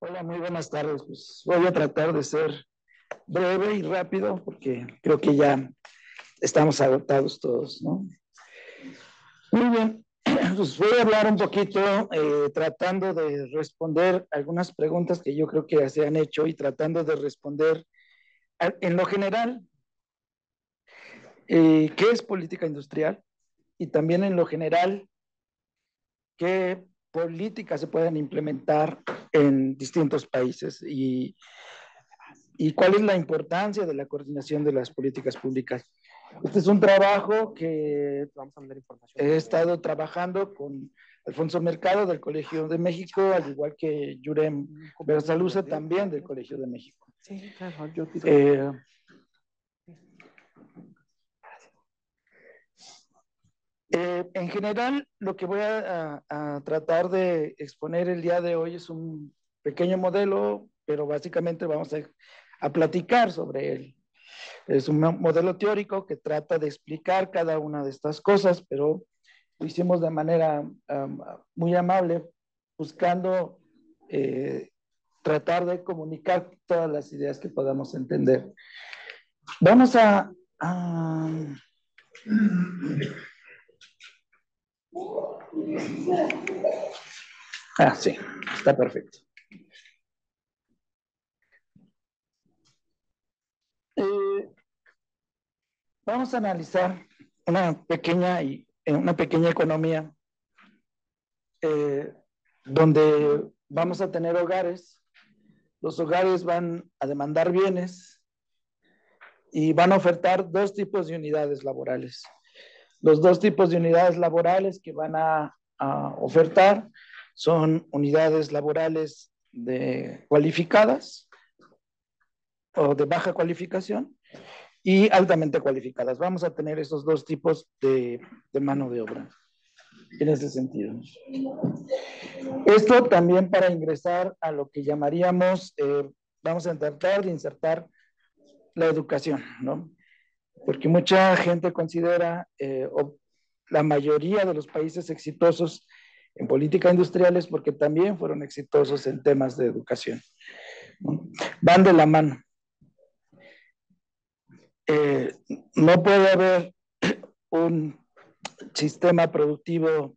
Hola, muy buenas tardes. Pues voy a tratar de ser breve y rápido porque creo que ya estamos agotados todos, ¿no? Muy bien, pues voy a hablar un poquito tratando de responder algunas preguntas que yo creo que se han hecho y tratando de responder en lo general, ¿qué es política industrial? Y también en lo general, ¿qué políticas se pueden implementar en distintos países? ¿Y cuál es la importancia de la coordinación de las políticas públicas? Este es un trabajo que he estado trabajando con Alfonso Mercado del Colegio de México, al igual que Yurem Berzaluce también del Colegio de México. Eh, en general, lo que voy a tratar de exponer el día de hoy es un pequeño modelo, pero básicamente vamos a platicar sobre él. Es un modelo teórico que trata de explicar cada una de estas cosas, pero lo hicimos de manera muy amable, buscando tratar de comunicar todas las ideas que podamos entender. Vamos a sí, está perfecto. Vamos a analizar una pequeña economía donde vamos a tener hogares. Los hogares van a demandar bienes y van a ofertar dos tipos de unidades laborales. Los dos tipos de unidades laborales que van a ofertar son unidades laborales cualificadas o de baja cualificación y altamente cualificadas. Vamos a tener esos dos tipos de mano de obra en ese sentido. Esto también para ingresar a lo que llamaríamos, vamos a tratar de insertar la educación, ¿no? Porque mucha gente considera, o la mayoría de los países exitosos en política industrial es porque también fueron exitosos en temas de educación, ¿no? Van de la mano. No puede haber un sistema productivo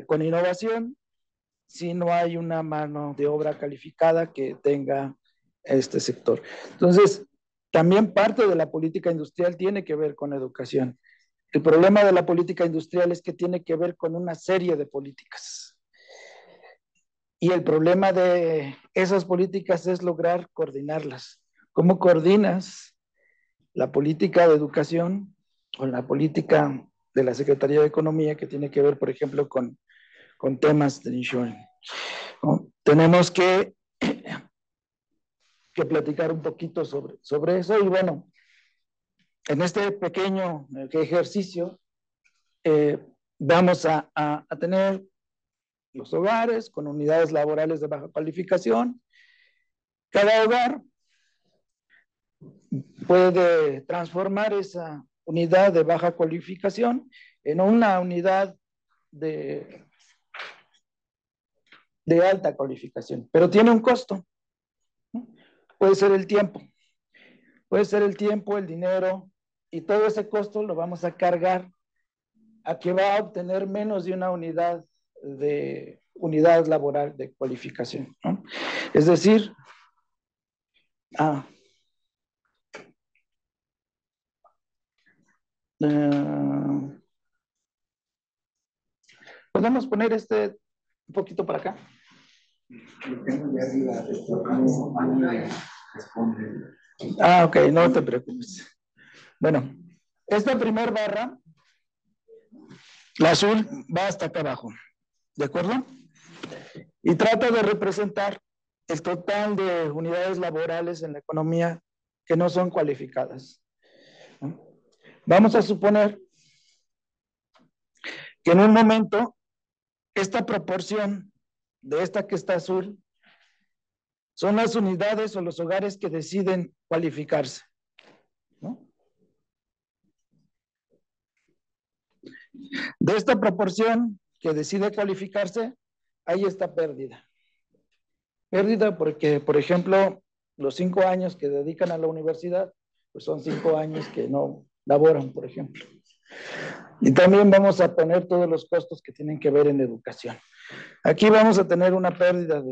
con innovación si no hay una mano de obra calificada que tenga este sector. Entonces, también parte de la política industrial tiene que ver con educación. El problema de la política industrial es que tiene que ver con una serie de políticas. Y el problema de esas políticas es lograr coordinarlas. ¿Cómo coordinas la política de educación con la política de la Secretaría de Economía que tiene que ver, por ejemplo, con temas de insurance, ¿no? Tenemos que platicar un poquito sobre eso y bueno, en este pequeño ejercicio vamos a tener los hogares con unidades laborales de baja cualificación. Cada hogar puede transformar esa unidad de baja cualificación en una unidad de alta cualificación, pero tiene un costo, ¿no? Puede ser el tiempo, el dinero, y todo ese costo lo vamos a cargar a que va a obtener menos de una unidad laboral de cualificación, ¿no? Es decir, ah, podemos poner un poquito para acá. Ok, no te preocupes. Bueno, esta primera barra, la azul, va hasta acá abajo, ¿de acuerdo? Y trata de representar el total de unidades laborales en la economía que no son cualificadas, ¿no? Vamos a suponer que en un momento esta proporción de esta que está azul son las unidades o los hogares que deciden cualificarse, ¿no? De esta proporción que decide cualificarse, hay esta pérdida. Pérdida porque, por ejemplo, los 5 años que dedican a la universidad, pues son 5 años que no laboran, por ejemplo. Y también vamos a poner todos los costos que tienen que ver en educación. Aquí vamos a tener una pérdida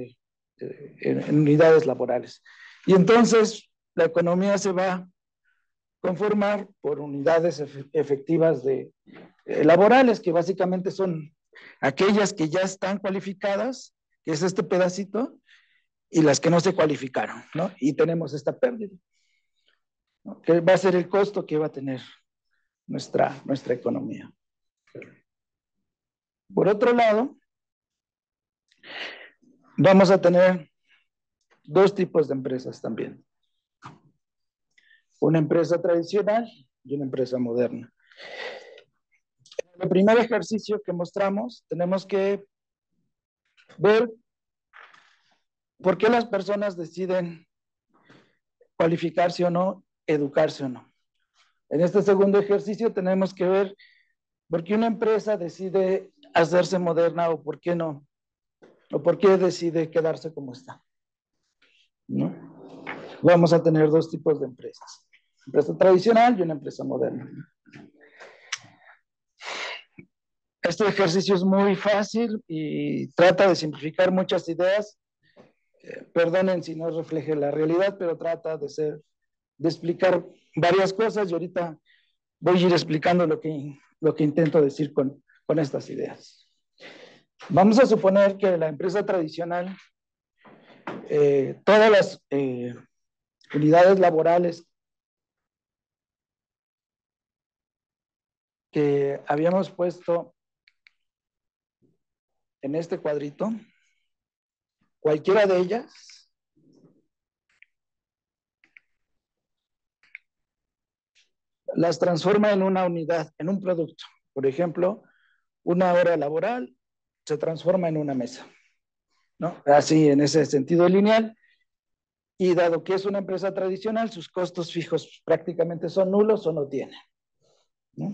en unidades laborales. Y entonces la economía se va a conformar por unidades efectivas laborales, que básicamente son aquellas que ya están cualificadas, que es este pedacito, y las que no se cualificaron, ¿no? Y tenemos esta pérdida, ¿no? Que va a ser el costo que va a tener nuestra economía. Por otro lado, vamos a tener dos tipos de empresas también. Una empresa tradicional y una empresa moderna. En el primer ejercicio que mostramos, tenemos que ver por qué las personas deciden cualificarse o no, educarse o no. En este segundo ejercicio tenemos que ver por qué una empresa decide hacerse moderna o por qué no, o por qué decide quedarse como está, ¿no? Vamos a tener dos tipos de empresas, empresa tradicional y una empresa moderna. Este ejercicio es muy fácil y trata de simplificar muchas ideas. Perdonen si no refleje la realidad, pero trata de explicar varias cosas y ahorita voy a ir explicando lo que intento decir con estas ideas. Vamos a suponer que la empresa tradicional, todas las unidades laborales que habíamos puesto en este cuadrito, cualquiera de ellas las transforma en una unidad, en un producto. Por ejemplo, una hora laboral se transforma en una mesa, ¿no? Así, en ese sentido lineal. Y dado que es una empresa tradicional, sus costos fijos prácticamente son nulos o no tienen, ¿no?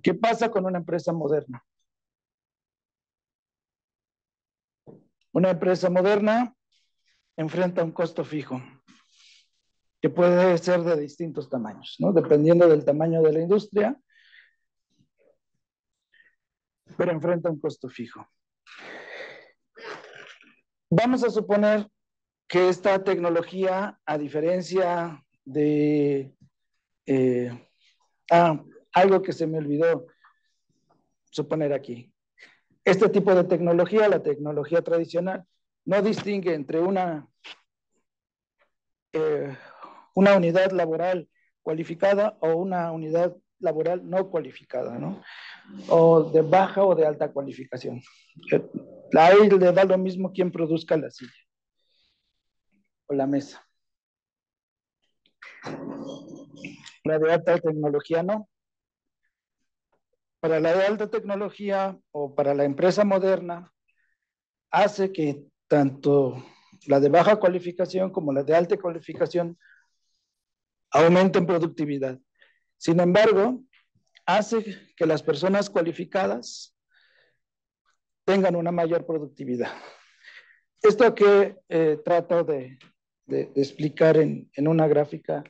¿Qué pasa con una empresa moderna? Una empresa moderna enfrenta un costo fijo que puede ser de distintos tamaños, ¿no? Dependiendo del tamaño de la industria, pero enfrenta un costo fijo. Vamos a suponer que esta tecnología, a diferencia de algo que se me olvidó suponer aquí. Este tipo de tecnología, la tecnología tradicional, no distingue entre una unidad laboral cualificada o una unidad laboral no cualificada, ¿no? O de baja o de alta cualificación. Ahí le da lo mismo quien produzca la silla o la mesa. La de alta tecnología no. Para la de alta tecnología o para la empresa moderna, hace que tanto la de baja cualificación como la de alta cualificación aumenten productividad. Sin embargo, hace que las personas cualificadas tengan una mayor productividad. Esto que trato de explicar en una gráfica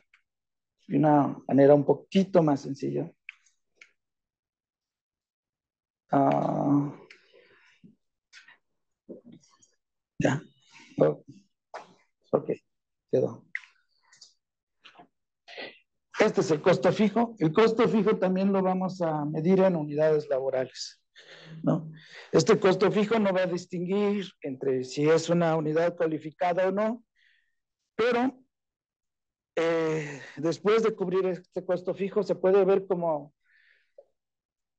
de una manera un poquito más sencilla. Ya. Oh, ok, quedó. Este es el costo fijo. El costo fijo también lo vamos a medir en unidades laborales, ¿no? Este costo fijo no va a distinguir entre si es una unidad cualificada o no, pero después de cubrir este costo fijo se puede ver como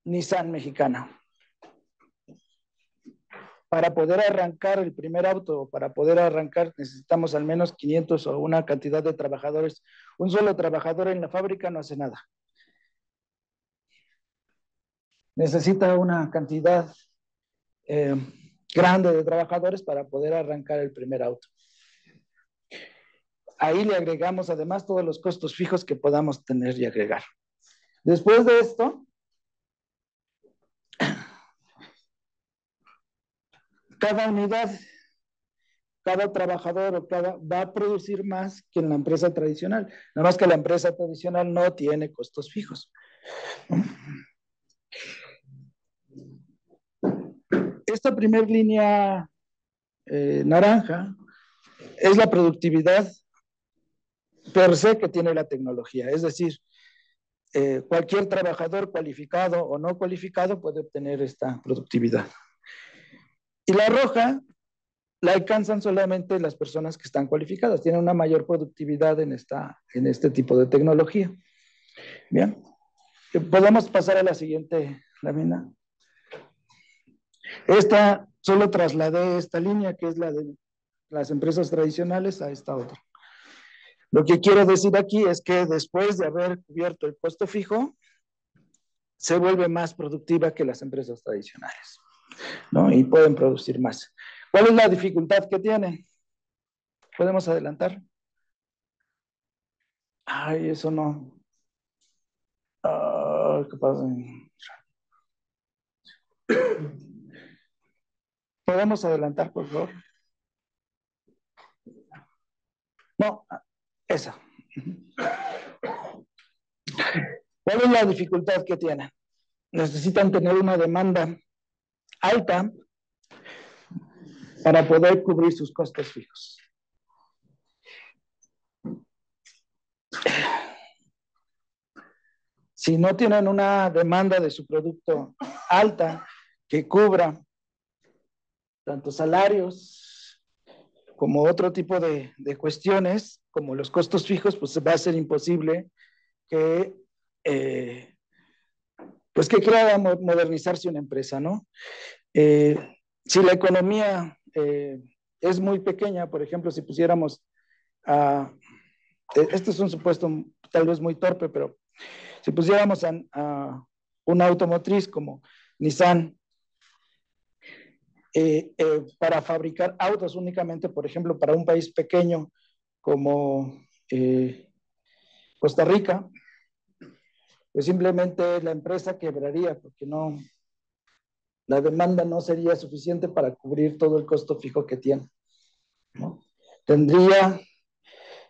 Nissan mexicana. Para poder arrancar el primer auto, para poder arrancar necesitamos al menos 500 o una cantidad de trabajadores. Un solo trabajador en la fábrica no hace nada. Necesita una cantidad grande de trabajadores para poder arrancar el primer auto. Ahí le agregamos además todos los costos fijos que podamos tener y agregar. Después de esto, cada unidad, cada trabajador va a producir más que en la empresa tradicional. Nada más que la empresa tradicional no tiene costos fijos. Esta primera línea naranja es la productividad per se que tiene la tecnología. Es decir, cualquier trabajador cualificado o no cualificado puede obtener esta productividad. Y la roja la alcanzan solamente las personas que están cualificadas, tienen una mayor productividad en este tipo de tecnología. Bien, podemos pasar a la siguiente lámina. Solo trasladé esta línea, que es la de las empresas tradicionales, a esta otra. Lo que quiero decir aquí es que después de haber cubierto el costo fijo, se vuelve más productiva que las empresas tradicionales, ¿no? Y pueden producir más. ¿Cuál es la dificultad que tienen? ¿Podemos adelantar? Ay, eso no. ¿Qué pasa? ¿Podemos adelantar, por favor? No, esa. ¿Cuál es la dificultad que tienen? Necesitan tener una demanda alta para poder cubrir sus costos fijos. Si no tienen una demanda de su producto alta que cubra tanto salarios como otro tipo de cuestiones, como los costos fijos, pues va a ser imposible que quiera modernizarse una empresa, ¿no? Si la economía es muy pequeña, por ejemplo, si pusiéramos este es un supuesto tal vez muy torpe, pero si pusiéramos a una automotriz como Nissan para fabricar autos únicamente, por ejemplo, para un país pequeño como Costa Rica, pues simplemente la empresa quebraría porque la demanda no sería suficiente para cubrir todo el costo fijo que tiene, ¿no? Tendría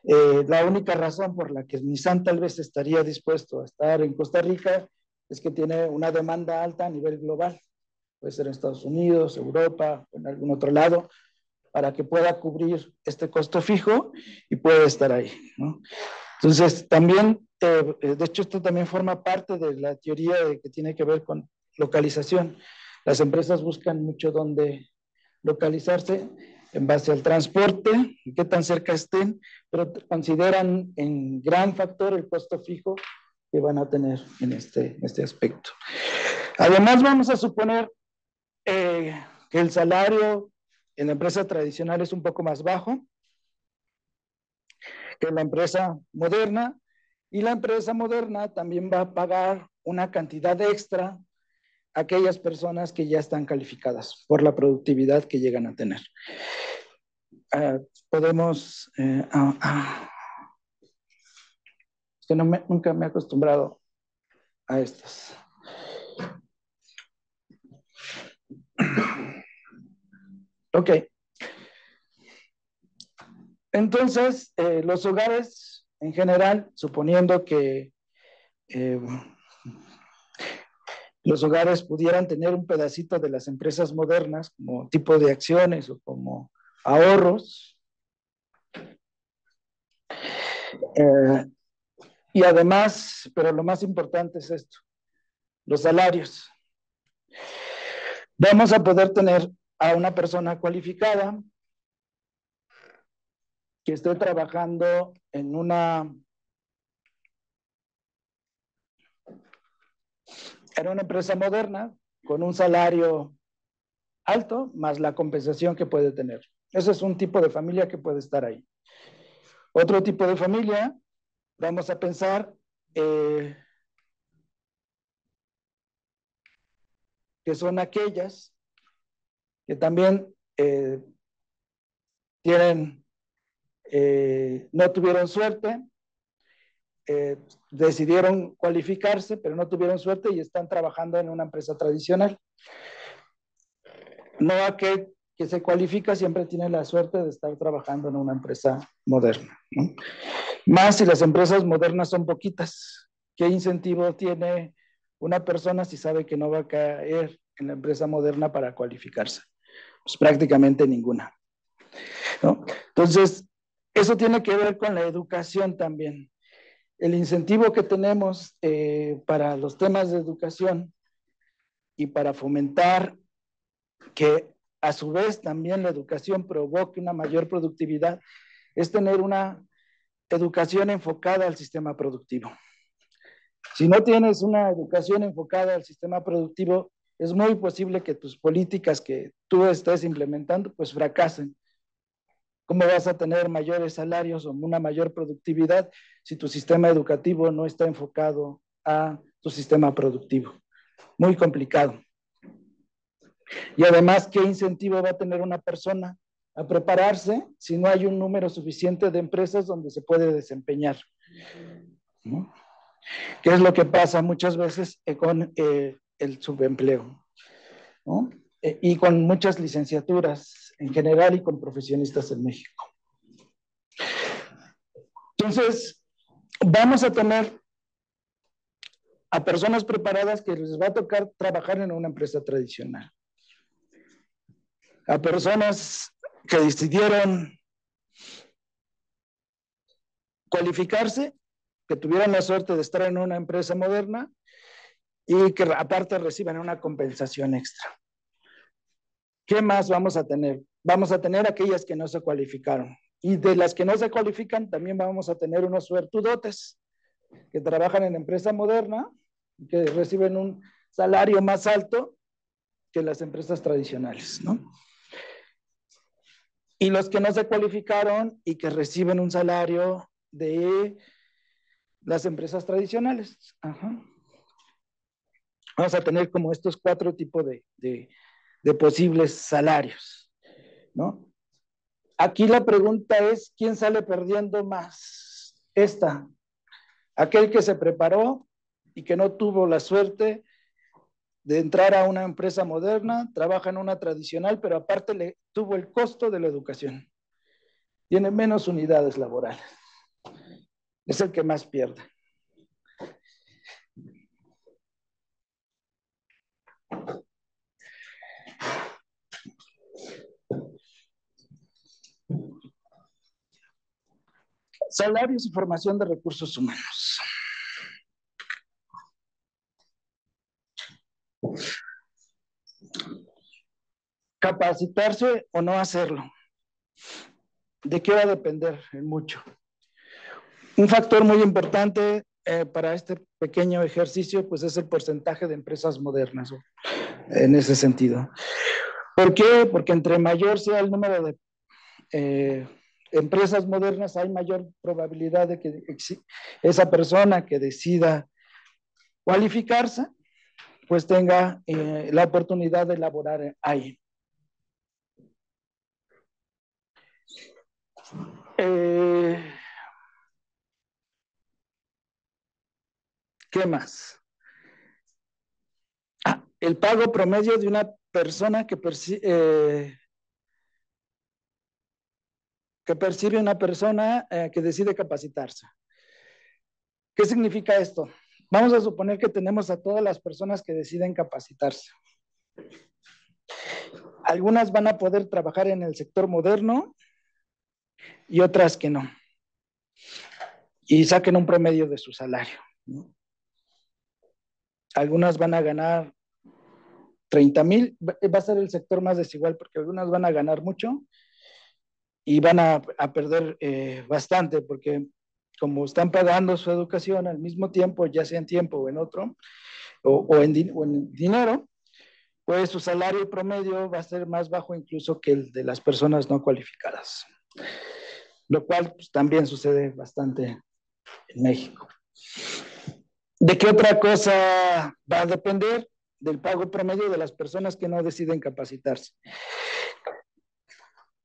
la única razón por la que Nissan tal vez estaría dispuesto a estar en Costa Rica es que tiene una demanda alta a nivel global. Puede ser en Estados Unidos, Europa, o en algún otro lado, para que pueda cubrir este costo fijo y puede estar ahí, ¿no? Entonces, también, de hecho, esto también forma parte de la teoría que tiene que ver con localización. Las empresas buscan mucho dónde localizarse en base al transporte, qué tan cerca estén, pero consideran en gran factor el costo fijo que van a tener en este aspecto. Además, vamos a suponer que el salario en la empresa tradicional es un poco más bajo que en la empresa moderna, y la empresa moderna también va a pagar una cantidad extra a aquellas personas que ya están calificadas por la productividad que llegan a tener. Podemos... es que nunca me he acostumbrado a estas. Ok. Entonces, los hogares en general, suponiendo que los hogares pudieran tener un pedacito de las empresas modernas como tipo de acciones o como ahorros, y además, pero lo más importante es esto, los salarios. Vamos a poder tener a una persona cualificada que esté trabajando en una empresa moderna con un salario alto más la compensación que puede tener. Ese es un tipo de familia que puede estar ahí. Otro tipo de familia, vamos a pensar que son aquellas que también no tuvieron suerte, decidieron cualificarse, pero no tuvieron suerte y están trabajando en una empresa tradicional. No que se cualifica siempre tiene la suerte de estar trabajando en una empresa moderna, ¿no? Más si las empresas modernas son poquitas. ¿Qué incentivo tiene una persona si sabe que no va a caer en la empresa moderna para cualificarse? Pues prácticamente ninguna, ¿no? Entonces, eso tiene que ver con la educación también. El incentivo que tenemos para los temas de educación y para fomentar que a su vez también la educación provoque una mayor productividad es tener una educación enfocada al sistema productivo. Si no tienes una educación enfocada al sistema productivo, es muy posible que tus políticas que tú estés implementando pues fracasen. ¿Cómo vas a tener mayores salarios o una mayor productividad si tu sistema educativo no está enfocado a tu sistema productivo? Muy complicado. Y además, ¿qué incentivo va a tener una persona a prepararse si no hay un número suficiente de empresas donde se puede desempeñar? ¿No? ¿Qué es lo que pasa muchas veces con el subempleo? ¿No? Y con muchas licenciaturas en general y con profesionistas en México. Entonces, vamos a tener a personas preparadas que les va a tocar trabajar en una empresa tradicional. A personas que decidieron cualificarse, que tuvieron la suerte de estar en una empresa moderna y que aparte reciban una compensación extra. ¿Qué más vamos a tener? Vamos a tener aquellas que no se cualificaron. Y de las que no se cualifican, también vamos a tener unos suertudotes que trabajan en empresa moderna, que reciben un salario más alto que las empresas tradicionales, ¿no? Y los que no se cualificaron y que reciben un salario de las empresas tradicionales. Ajá. Vamos a tener como estos 4 tipos de posibles salarios, ¿no? Aquí la pregunta es, ¿quién sale perdiendo más? Aquel que se preparó y que no tuvo la suerte de entrar a una empresa moderna, trabaja en una tradicional, pero aparte le tuvo el costo de la educación. Tiene menos unidades laborales. Es el que más pierde. Salarios y formación de recursos humanos. Capacitarse o no hacerlo. ¿De qué va a depender? En mucho. Un factor muy importante para este pequeño ejercicio, pues es el porcentaje de empresas modernas, en ese sentido. ¿Por qué? Porque entre mayor sea el número de empresas modernas, hay mayor probabilidad de que esa persona que decida cualificarse, pues tenga la oportunidad de laborar ahí. ¿Qué más? El pago promedio de una persona que percibe una persona que decide capacitarse. ¿Qué significa esto? Vamos a suponer que tenemos a todas las personas que deciden capacitarse. Algunas van a poder trabajar en el sector moderno y otras que no. Y saquen un promedio de su salario, ¿no? Algunas van a ganar 30,000, va a ser el sector más desigual porque algunas van a ganar mucho y van a perder bastante porque como están pagando su educación al mismo tiempo, ya sea en tiempo o en otro, o en dinero, pues su salario promedio va a ser más bajo incluso que el de las personas no cualificadas, lo cual pues, también sucede bastante en México. ¿De qué otra cosa va a depender? Del pago promedio de las personas que no deciden capacitarse.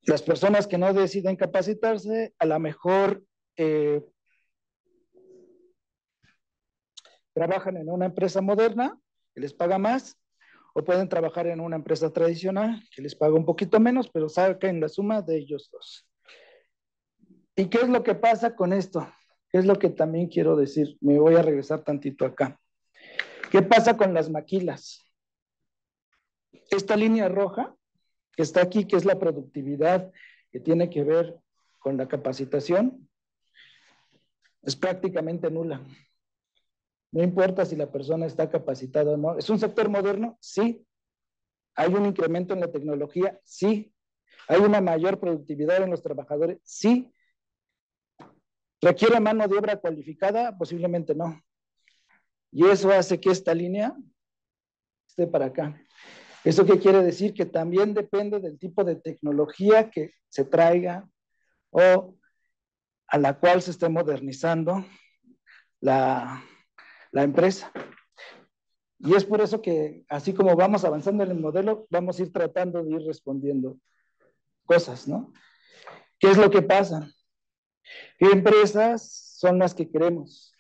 Las personas que no deciden capacitarse, a lo mejor trabajan en una empresa moderna que les paga más, o pueden trabajar en una empresa tradicional que les paga un poquito menos, pero saquen la suma de ellos dos. ¿Y qué es lo que pasa con esto? ¿Qué es lo que también quiero decir? Me voy a regresar tantito acá. ¿Qué pasa con las maquilas? Esta línea roja que está aquí, que es la productividad, que tiene que ver con la capacitación, es prácticamente nula. No importa si la persona está capacitada o no. ¿Es un sector moderno? Sí. ¿Hay un incremento en la tecnología? Sí. ¿Hay una mayor productividad en los trabajadores? Sí. ¿Requiere mano de obra cualificada? Posiblemente no. Y eso hace que esta línea esté para acá. ¿Eso qué quiere decir? Que también depende del tipo de tecnología que se traiga o a la cual se esté modernizando la empresa. Y es por eso que, así como vamos avanzando en el modelo, vamos a ir tratando de ir respondiendo cosas, ¿no? ¿Qué es lo que pasa? ¿Qué empresas son las que queremos?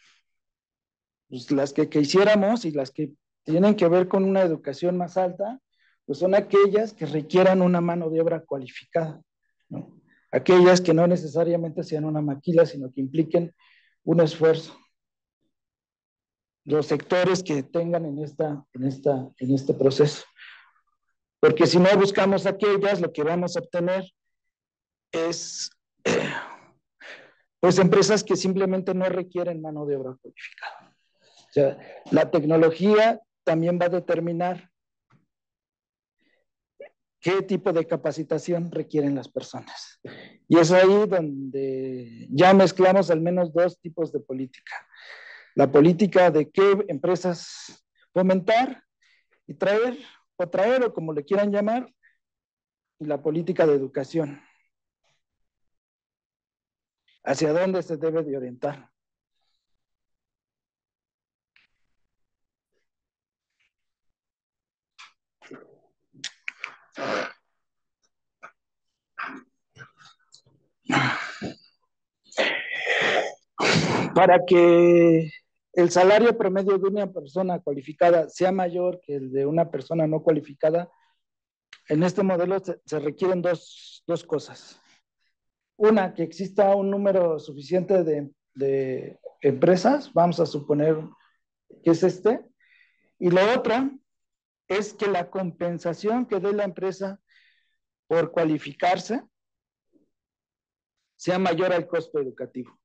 Pues las que quisiéramos y las que tienen que ver con una educación más alta, pues son aquellas que requieran una mano de obra cualificada, ¿no? Aquellas que no necesariamente sean una maquila, sino que impliquen un esfuerzo. Los sectores que tengan en este proceso. Porque si no buscamos aquellas, lo que vamos a obtener es pues empresas que simplemente no requieren mano de obra cualificada. O sea, la tecnología también va a determinar qué tipo de capacitación requieren las personas. Y es ahí donde ya mezclamos al menos dos tipos de política. La política de qué empresas fomentar y traer, o como le quieran llamar, y la política de educación. ¿Hacia dónde se debe de orientar? Para que el salario promedio de una persona cualificada sea mayor que el de una persona no cualificada, en este modelo se requieren dos cosas. Una, que exista un número suficiente de empresas, vamos a suponer que es este, y la otra es que la compensación que dé la empresa por cualificarse sea mayor al costo educativo.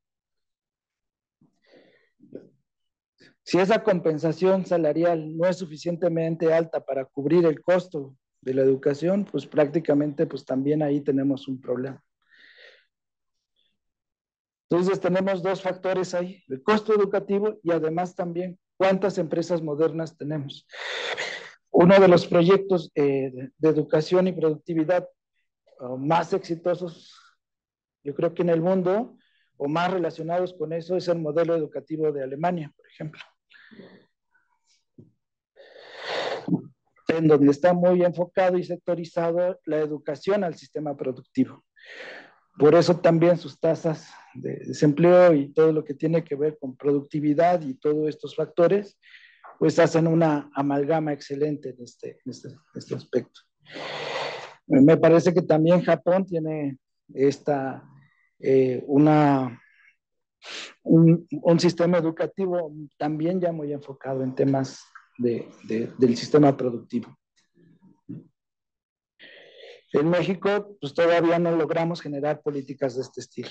Si esa compensación salarial no es suficientemente alta para cubrir el costo de la educación, pues prácticamente pues también ahí tenemos un problema. Entonces tenemos dos factores ahí, el costo educativo y además también cuántas empresas modernas tenemos. Uno de los proyectos de educación y productividad más exitosos, yo creo que en el mundo, o más relacionados con eso, es el modelo educativo de Alemania, por ejemplo, en donde está muy enfocado y sectorizado la educación al sistema productivo. Por eso también sus tasas de desempleo y todo lo que tiene que ver con productividad y todos estos factores, pues hacen una amalgama excelente en este aspecto. Me parece que también Japón tiene un sistema educativo también ya muy enfocado en temas del sistema productivo. En México, pues todavía no logramos generar políticas de este estilo.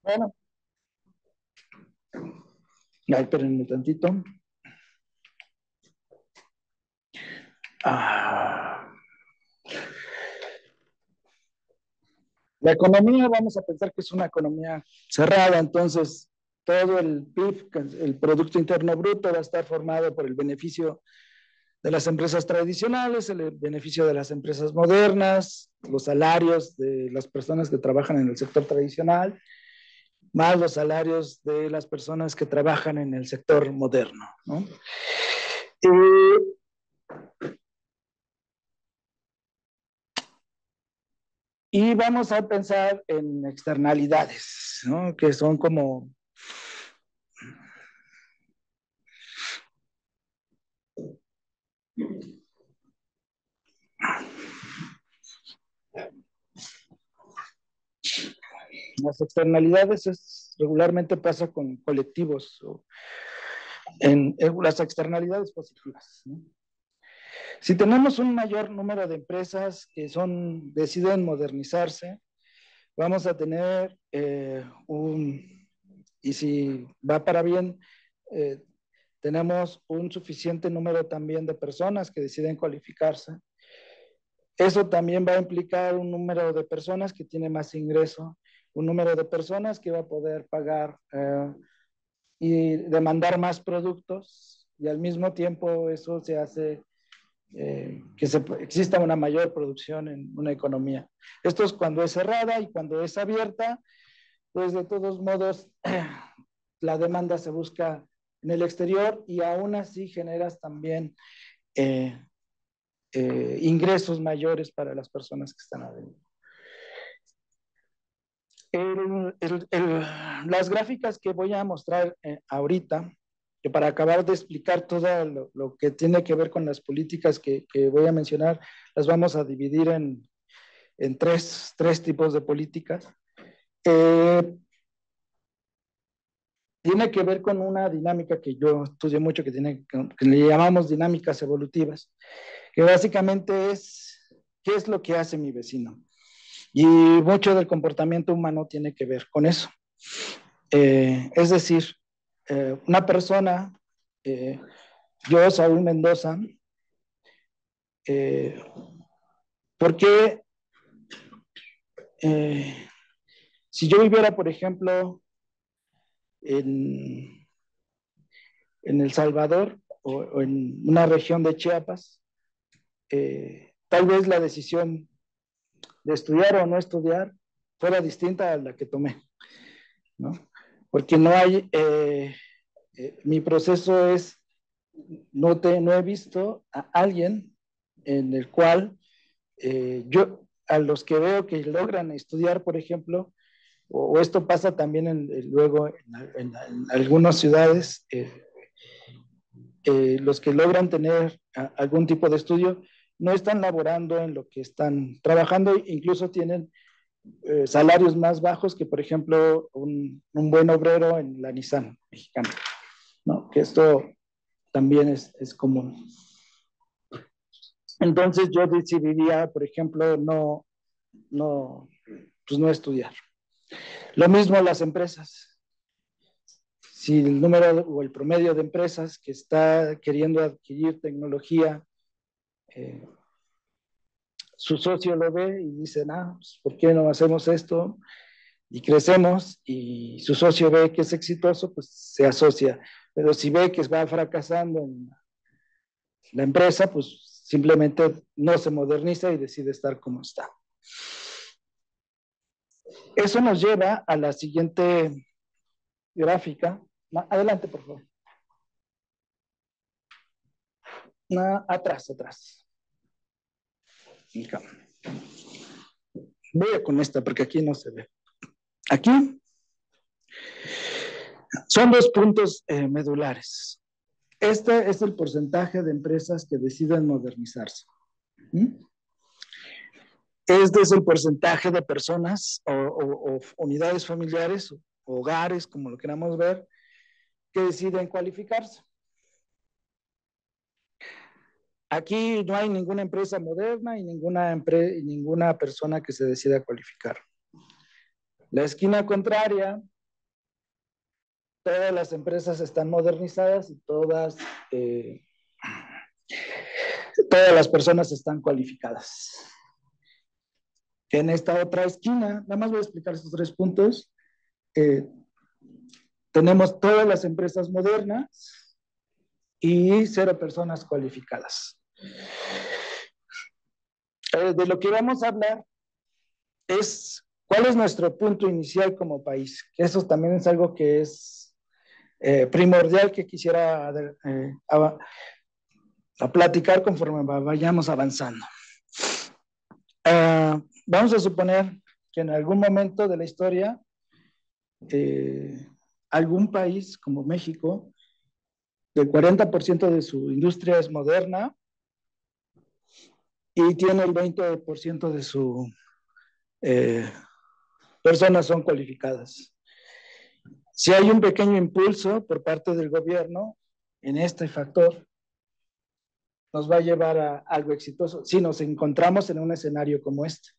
Bueno, ahí espérenme tantito. Ah, la economía, vamos a pensar que es una economía cerrada, entonces todo el PIB, el Producto Interno Bruto, va a estar formado por el beneficio de las empresas tradicionales, el beneficio de las empresas modernas, los salarios de las personas que trabajan en el sector tradicional, más los salarios de las personas que trabajan en el sector moderno, ¿no? Y vamos a pensar en externalidades, ¿no? Que son como las externalidades regularmente pasa con colectivos o en las externalidades positivas, ¿no? Si tenemos un mayor número de empresas que deciden modernizarse, vamos a tener y si va para bien, eh, tenemos un suficiente número también de personas que deciden cualificarse. Eso también va a implicar un número de personas que tiene más ingreso, un número de personas que va a poder pagar y demandar más productos, y al mismo tiempo eso se hace exista una mayor producción en una economía. Esto es cuando es cerrada, y cuando es abierta, pues de todos modos la demanda se busca en el exterior, y aún así generas también eh, ingresos mayores para las personas que están adentro. Las gráficas que voy a mostrar ahorita, que para acabar de explicar todo lo que tiene que ver con las políticas que voy a mencionar, las vamos a dividir en tres tipos de políticas. Tiene que ver con una dinámica que yo estudié mucho, que le llamamos dinámicas evolutivas, que básicamente es qué es lo que hace mi vecino. Y mucho del comportamiento humano tiene que ver con eso. Es decir, una persona, yo, Saúl Mendoza, ¿por qué si yo viviera, por ejemplo, en, en El Salvador o en una región de Chiapas, tal vez la decisión de estudiar o no estudiar fuera distinta a la que tomé, ¿no? Porque no hay, mi proceso es, no he visto a alguien en el cual a los que veo que logran estudiar, por ejemplo, o esto pasa también luego en algunas ciudades, los que logran tener algún tipo de estudio no están laborando en lo que están trabajando, incluso tienen salarios más bajos que, por ejemplo, un buen obrero en la Nissan mexicana, ¿no? Que esto también es común. Entonces yo decidiría, por ejemplo, pues no estudiar. Lo mismo las empresas. Si el número o el promedio de empresas que está queriendo adquirir tecnología, su socio lo ve y dice, pues, ¿por qué no hacemos esto? Y crecemos, y su socio ve que es exitoso, pues se asocia. Pero si ve que va fracasando en la empresa, pues simplemente no se moderniza y decide estar como está. Eso nos lleva a la siguiente gráfica. Adelante, por favor. Atrás. Voy con esta porque aquí no se ve. Aquí son dos puntos medulares. Este es el porcentaje de empresas que deciden modernizarse. Este es el porcentaje de personas o unidades familiares, o hogares, como lo queramos ver, que deciden cualificarse. Aquí no hay ninguna empresa moderna y ninguna persona que se decida cualificar. La esquina contraria, todas las empresas están modernizadas y todas las personas están cualificadas. En esta otra esquina, nada más voy a explicar estos tres puntos. Tenemos todas las empresas modernas y 0 personas cualificadas. De lo que vamos a hablar es cuál es nuestro punto inicial como país. Eso también es algo que es primordial, que quisiera a platicar conforme vayamos avanzando. vamos a suponer que en algún momento de la historia, algún país como México, el 40% de su industria es moderna y tiene el 20% de sus personas son cualificadas. Si hay un pequeño impulso por parte del gobierno en este factor, nos va a llevar a algo exitoso si nos encontramos en un escenario como este.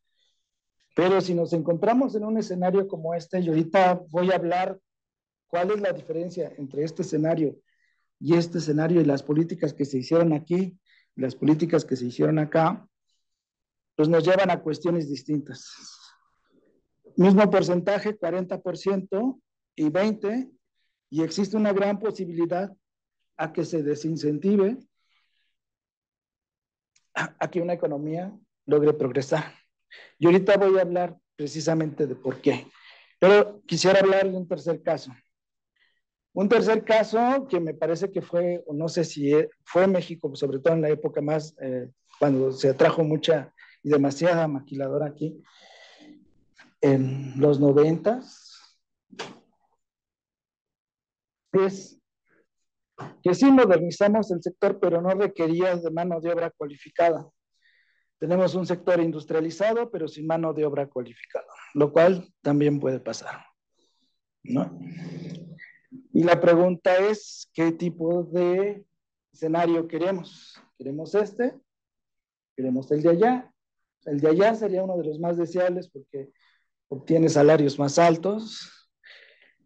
Pero si nos encontramos en un escenario como este, y ahorita voy a hablar cuál es la diferencia entre este escenario y las políticas que se hicieron aquí, las políticas que se hicieron acá, pues nos llevan a cuestiones distintas. Mismo porcentaje, 40% y 20%, y existe una gran posibilidad a que se desincentive a que una economía logre progresar. Y ahorita voy a hablar precisamente de por qué. Pero quisiera hablar de un tercer caso. Un tercer caso que me parece que fue, o no sé si fue México, sobre todo en la época más, cuando se atrajo mucha y demasiada maquiladora aquí, en los 90s, es que sí modernizamos el sector, pero no requería de mano de obra cualificada. Tenemos un sector industrializado, pero sin mano de obra cualificada, lo cual también puede pasar, ¿no? Y la pregunta es, ¿qué tipo de escenario queremos? ¿Queremos este? ¿Queremos el de allá? El de allá sería uno de los más deseables porque obtiene salarios más altos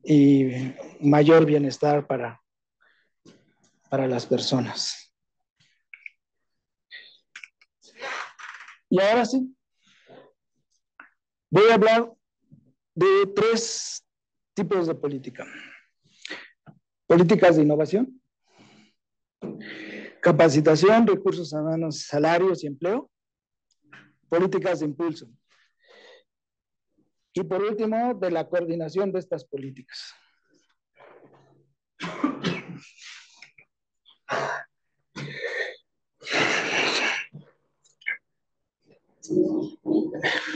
y mayor bienestar para las personas. Y ahora sí, voy a hablar de tres tipos de política. Políticas de innovación, capacitación, recursos humanos, salarios y empleo, políticas de impulso. Y por último, de la coordinación de estas políticas.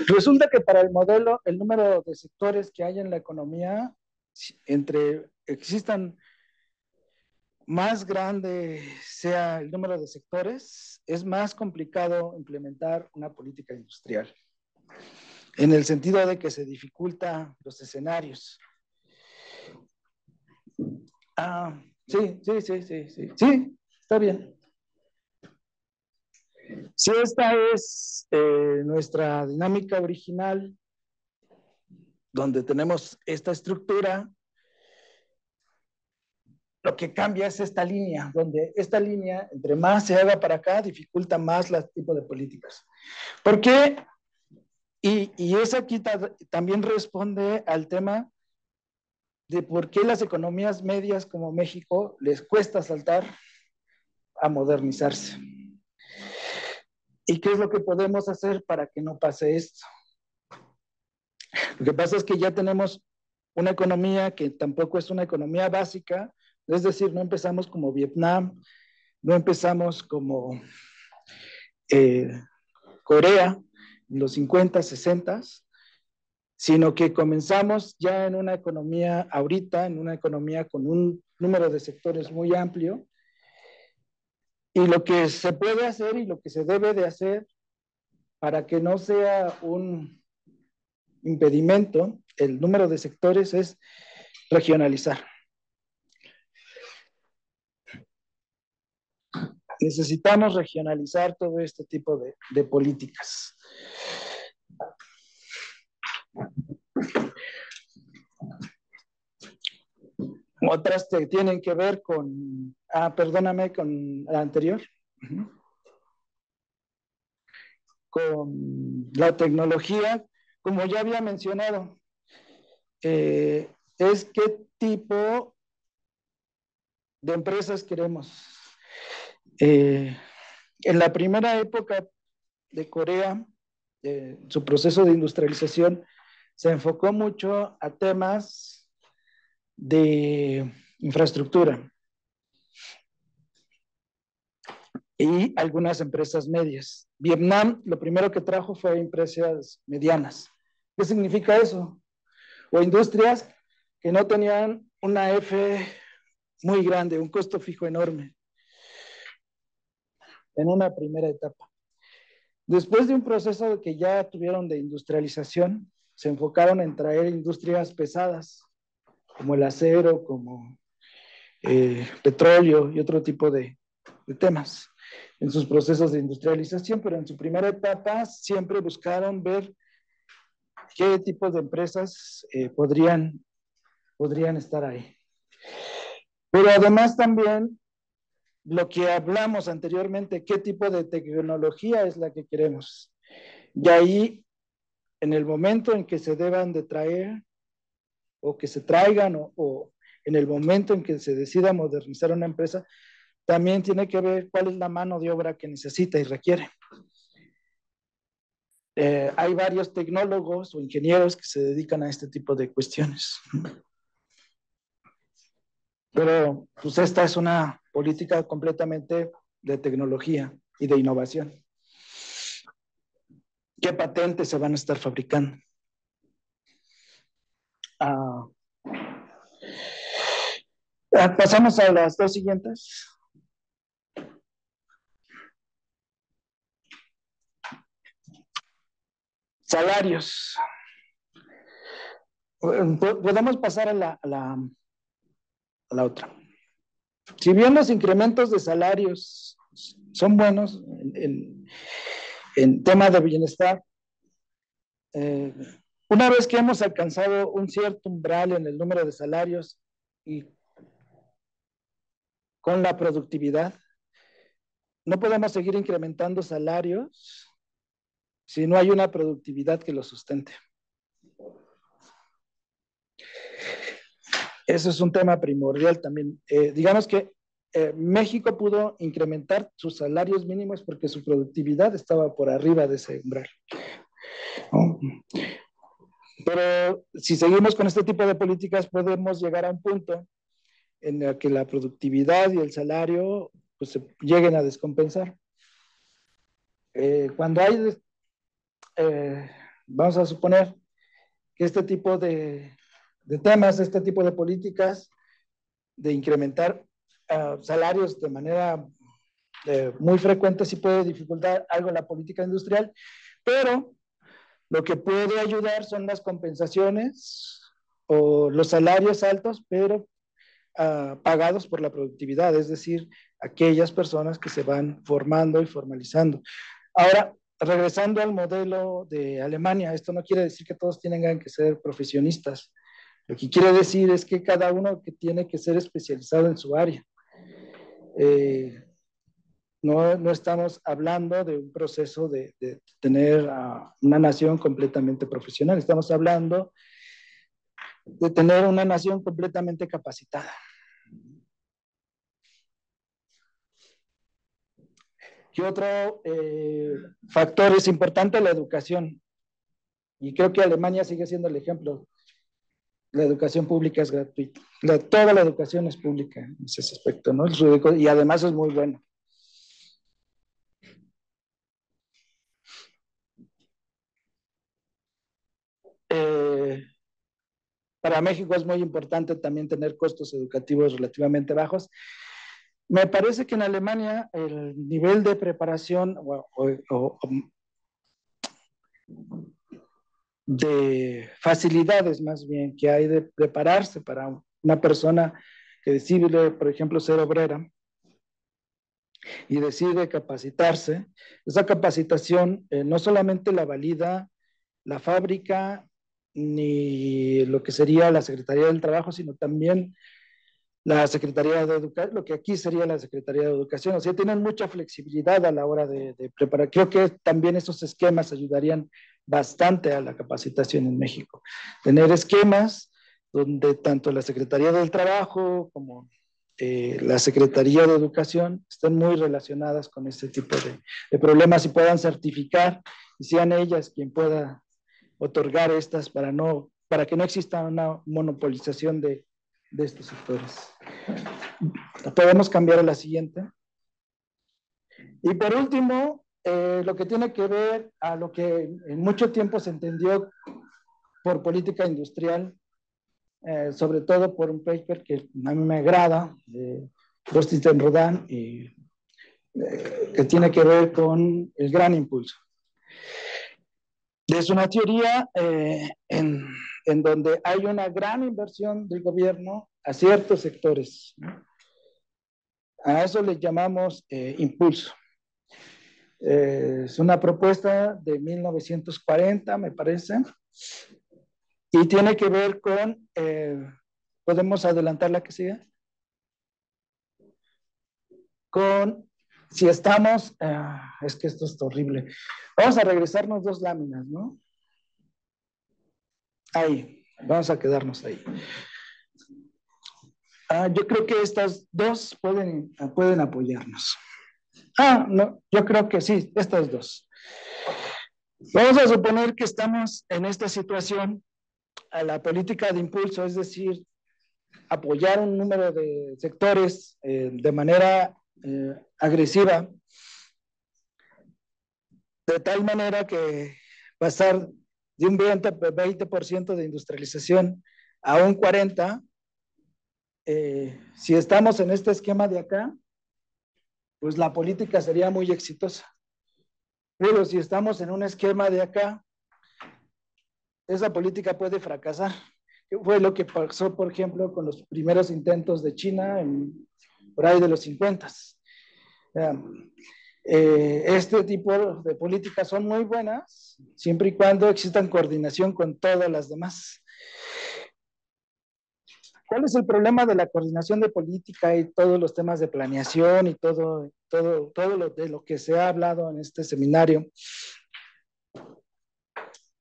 Resulta que para el modelo, el número de sectores que hay en la economía, entre existan más grande sea el número de sectores, es más complicado implementar una política industrial, en el sentido de que se dificulta los escenarios. Sí, está bien. Si esta es nuestra dinámica original, donde tenemos esta estructura, lo que cambia es esta línea, donde esta línea, entre más se haga para acá, dificulta más el tipo de políticas. ¿Por qué? Y eso aquí también responde al tema de por qué las economías medias como México les cuesta saltar a modernizarse. ¿Y qué es lo que podemos hacer para que no pase esto? Lo que pasa es que ya tenemos una economía que tampoco es una economía básica, es decir, no empezamos como Vietnam, no empezamos como Corea en los 50, 60, sino que comenzamos ya en una economía ahorita, en una economía con un número de sectores muy amplio, y lo que se puede hacer y lo que se debe de hacer para que no sea un impedimento el número de sectores es regionalizar. Necesitamos regionalizar todo este tipo de políticas. Otras que tienen que ver con, perdóname, con la anterior, con la tecnología, como ya había mencionado, es qué tipo de empresas queremos. En la primera época de Corea, su proceso de industrialización se enfocó mucho a temas de infraestructura. y algunas empresas medias. Vietnam lo primero que trajo fue empresas medianas. ¿Qué significa eso? O industrias que no tenían una F muy grande, un costo fijo enorme en una primera etapa. Después de un proceso que ya tuvieron de industrialización, se enfocaron en traer industrias pesadas, como el acero, como petróleo y otro tipo de temas en sus procesos de industrialización, pero en su primera etapa siempre buscaron ver qué tipos de empresas podrían estar ahí. Pero además también lo que hablamos anteriormente, qué tipo de tecnología es la que queremos. Y ahí, en el momento en que se deban de traer o que se traigan o en el momento en que se decida modernizar una empresa, también tiene que ver cuál es la mano de obra que necesita y requiere. Hay varios tecnólogos o ingenieros que se dedican a este tipo de cuestiones. Pero pues esta es una política completamente de tecnología y de innovación. ¿Qué patentes se van a estar fabricando? Ah, pasamos a las dos siguientes. Salarios. Podemos pasar a la otra. Si bien los incrementos de salarios son buenos en tema de bienestar, una vez que hemos alcanzado un cierto umbral en el número de salarios y con la productividad, no podemos seguir incrementando salarios si no hay una productividad que lo sustente. Eso es un tema primordial también. Digamos que México pudo incrementar sus salarios mínimos porque su productividad estaba por arriba de ese umbral, ¿no? Pero si seguimos con este tipo de políticas, podemos llegar a un punto en el que la productividad y el salario pues, se lleguen a descompensar. Cuando hay, vamos a suponer que este tipo de temas, este tipo de políticas de incrementar salarios de manera muy frecuente sí puede dificultar algo la política industrial, pero lo que puede ayudar son las compensaciones o los salarios altos, pero pagados por la productividad, es decir, aquellas personas que se van formando y formalizando. Ahora, regresando al modelo de Alemania, esto no quiere decir que todos tengan que ser profesionistas. Lo que quiere decir es que cada uno que tiene que ser especializado en su área. No estamos hablando de un proceso de tener una nación completamente profesional, estamos hablando de tener una nación completamente capacitada. ¿Qué otro factor es importante? La educación. Y creo que Alemania sigue siendo el ejemplo. La educación pública es gratuita. Toda la educación es pública en ese aspecto, ¿no? Y además es muy bueno. Para México es muy importante también tener costos educativos relativamente bajos. Me parece que en Alemania el nivel de preparación de facilidades más bien que hay de prepararse para una persona que decide, por ejemplo, ser obrera y decide capacitarse, esa capacitación no solamente la valida la fábrica ni lo que sería la Secretaría del Trabajo, sino también la Secretaría de Educación, lo que aquí sería la Secretaría de Educación. O sea, tienen mucha flexibilidad a la hora de preparar. Creo que también esos esquemas ayudarían bastante a la capacitación en México. Tener esquemas donde tanto la Secretaría del Trabajo como la Secretaría de Educación estén muy relacionadas con este tipo de problemas y puedan certificar y sean ellas quien pueda otorgar estas para que no exista una monopolización de estos sectores. Podemos cambiar a la siguiente. Y por último, lo que tiene que ver a lo que en mucho tiempo se entendió por política industrial, sobre todo por un paper que a mí me agrada, de Rosten Rodan, y que tiene que ver con el gran impulso. Es una teoría en donde hay una gran inversión del gobierno a ciertos sectores, ¿no? A eso le llamamos impulso. Es una propuesta de 1940, me parece, y tiene que ver con, ¿podemos adelantar la que sigue? Con, si estamos, es que esto es horrible. Vamos a regresarnos 2 láminas, ¿no? Ahí, vamos a quedarnos ahí. Yo creo que estas 2 pueden apoyarnos. No, yo creo que sí, estas 2. Vamos a suponer que estamos en esta situación a la política de impulso, es decir, apoyar un número de sectores de manera agresiva, de tal manera que pasar de un 20% de industrialización a un 40%, si estamos en este esquema de acá, pues la política sería muy exitosa. Pero si estamos en un esquema de acá, esa política puede fracasar. Fue lo que pasó, por ejemplo, con los primeros intentos de China por ahí de los 50. Este tipo de políticas son muy buenas, siempre y cuando existan coordinación con todas las demás. ¿Cuál es el problema de la coordinación de política y todos los temas de planeación y todo de lo que se ha hablado en este seminario?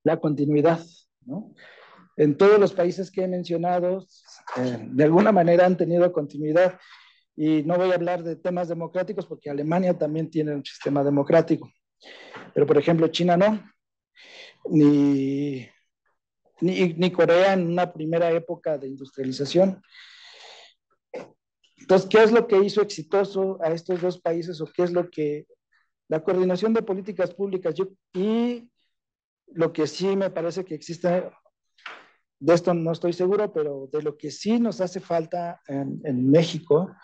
La continuidad, ¿no? En todos los países que he mencionado, de alguna manera han tenido continuidad. Y no voy a hablar de temas democráticos porque Alemania también tiene un sistema democrático. Pero, por ejemplo, China no. Ni Corea en una primera época de industrialización. Entonces, ¿qué es lo que hizo exitoso a estos 2 países o qué es lo que la coordinación de políticas públicas? Y lo que sí me parece que existe, de esto no estoy seguro, pero de lo que sí nos hace falta en México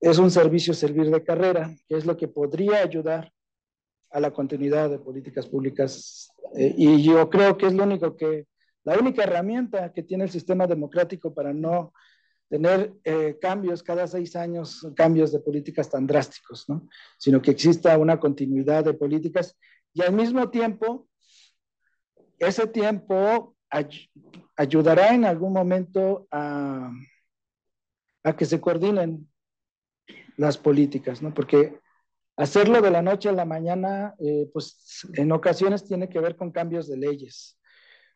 es un servicio servir de carrera, que es lo que podría ayudar a la continuidad de políticas públicas. Y yo creo que es la única herramienta que tiene el sistema democrático para no tener cambios cada 6 años, cambios de políticas tan drásticos, ¿no? Sino que exista una continuidad de políticas y al mismo tiempo, ese tiempo ayudará en algún momento a que se coordinen las políticas, ¿no? Porque hacerlo de la noche a la mañana, pues en ocasiones tiene que ver con cambios de leyes,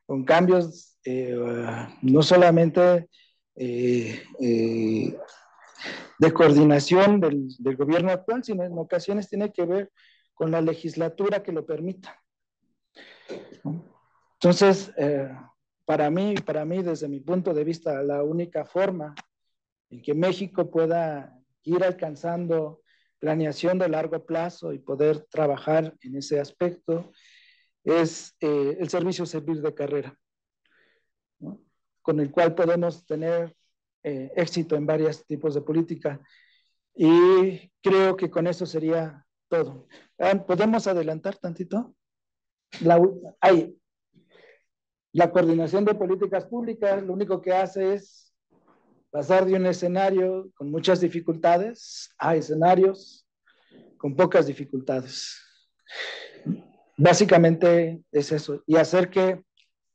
con cambios no solamente de coordinación del gobierno actual, sino en ocasiones tiene que ver con la legislatura que lo permita, ¿no? Entonces, para mí, desde mi punto de vista, la única forma en que México pueda ir alcanzando planeación de largo plazo y poder trabajar en ese aspecto es el servicio servir de carrera, ¿no? Con el cual podemos tener éxito en varios tipos de política. Y creo que con eso sería todo. ¿Podemos adelantar tantito? La coordinación de políticas públicas lo único que hace es pasar de un escenario con muchas dificultades a escenarios con pocas dificultades. Básicamente es eso, y hacer que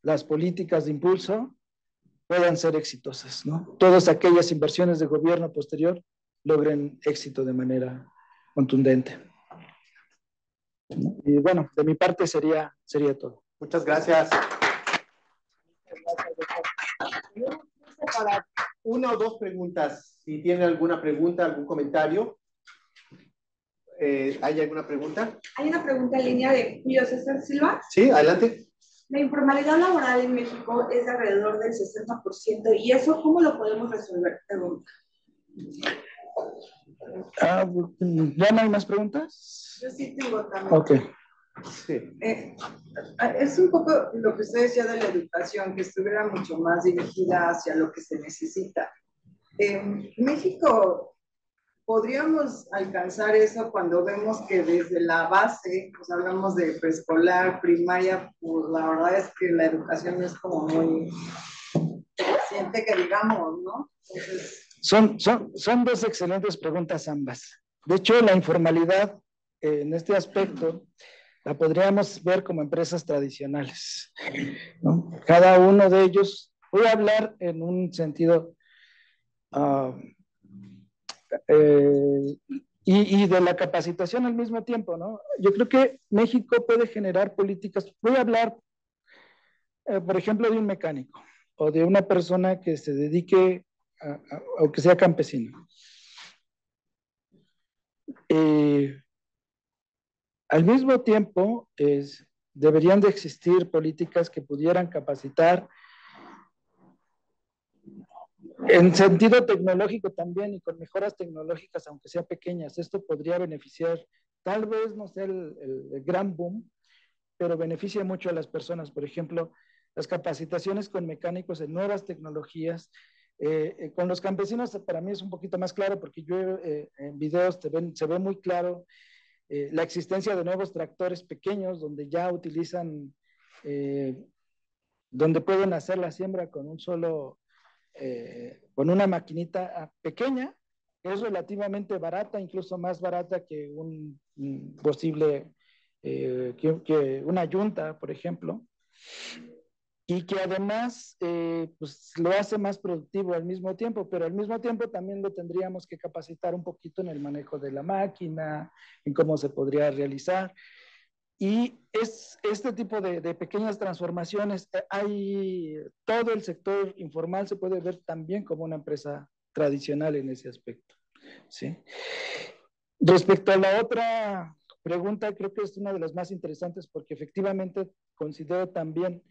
las políticas de impulso puedan ser exitosas, ¿no? Todas aquellas inversiones de gobierno posterior logren éxito de manera contundente. Y bueno, de mi parte sería todo. Muchas gracias. Tenemos tiempo para 1 o 2 preguntas. Si tienen alguna pregunta, algún comentario. ¿Hay alguna pregunta? Hay una pregunta en línea de Julio César Silva. Sí, adelante. La informalidad laboral en México es de alrededor del 60%, y eso, ¿cómo lo podemos resolver? ¿Ya no hay más preguntas? Yo sí tengo también. Ok. Sí. Es un poco lo que usted decía de la educación, que estuviera mucho más dirigida hacia lo que se necesita. México, podríamos alcanzar eso cuando vemos que desde la base, pues hablamos de preescolar, primaria, pues la verdad es que la educación no es como muy eficiente que digamos, ¿no? Entonces, Son dos excelentes preguntas ambas. De hecho, la informalidad en este aspecto la podríamos ver como empresas tradicionales, ¿no? Cada uno de ellos, voy a hablar en un sentido y de la capacitación al mismo tiempo, ¿no? Yo creo que México puede generar políticas. Voy a hablar, por ejemplo, de un mecánico o de una persona que se dedique o que sea campesino. Al mismo tiempo, deberían de existir políticas que pudieran capacitar en sentido tecnológico también y con mejoras tecnológicas, aunque sean pequeñas. Esto podría beneficiar, tal vez no sea el gran boom, pero beneficia mucho a las personas. Por ejemplo, las capacitaciones con mecánicos en nuevas tecnologías. Con los campesinos para mí es un poquito más claro porque yo en videos se ve muy claro la existencia de nuevos tractores pequeños donde ya utilizan, donde pueden hacer la siembra con un solo, con una maquinita pequeña, que es relativamente barata, incluso más barata que un posible, que una yunta, por ejemplo, y que además pues lo hace más productivo al mismo tiempo, pero al mismo tiempo también lo tendríamos que capacitar un poquito en el manejo de la máquina, en cómo se podría realizar. Y es este tipo de pequeñas transformaciones, hay todo el sector informal se puede ver también como una empresa tradicional en ese aspecto, ¿sí? Respecto a la otra pregunta, creo que es una de las más interesantes porque efectivamente considero también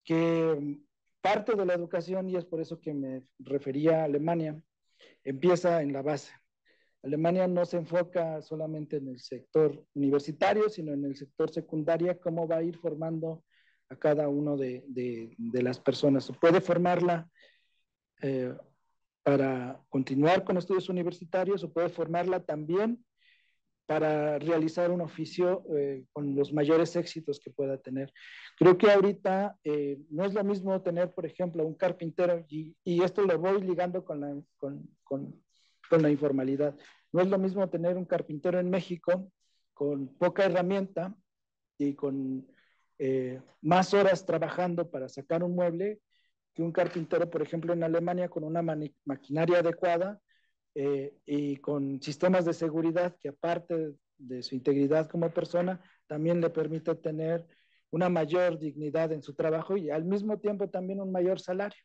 que parte de la educación, y es por eso que me refería a Alemania, empieza en la base. Alemania no se enfoca solamente en el sector universitario, sino en el sector secundaria, cómo va a ir formando a cada uno de las personas. Puede formarla para continuar con estudios universitarios o puede formarla también para realizar un oficio con los mayores éxitos que pueda tener. Creo que ahorita no es lo mismo tener, por ejemplo, un carpintero, y esto lo voy ligando con la informalidad. No es lo mismo tener un carpintero en México con poca herramienta y con más horas trabajando para sacar un mueble que un carpintero, por ejemplo, en Alemania con una maquinaria adecuada y con sistemas de seguridad que aparte de su integridad como persona, también le permite tener una mayor dignidad en su trabajo y al mismo tiempo también un mayor salario,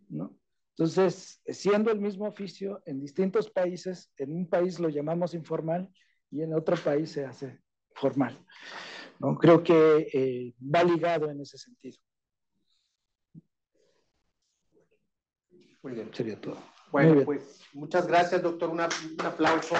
¿no? Entonces, siendo el mismo oficio en distintos países, en un país lo llamamos informal y en otro país se hace formal, ¿no? Creo que va ligado en ese sentido. Muy bien. Sería todo. Bueno, pues muchas gracias, doctor. Un aplauso.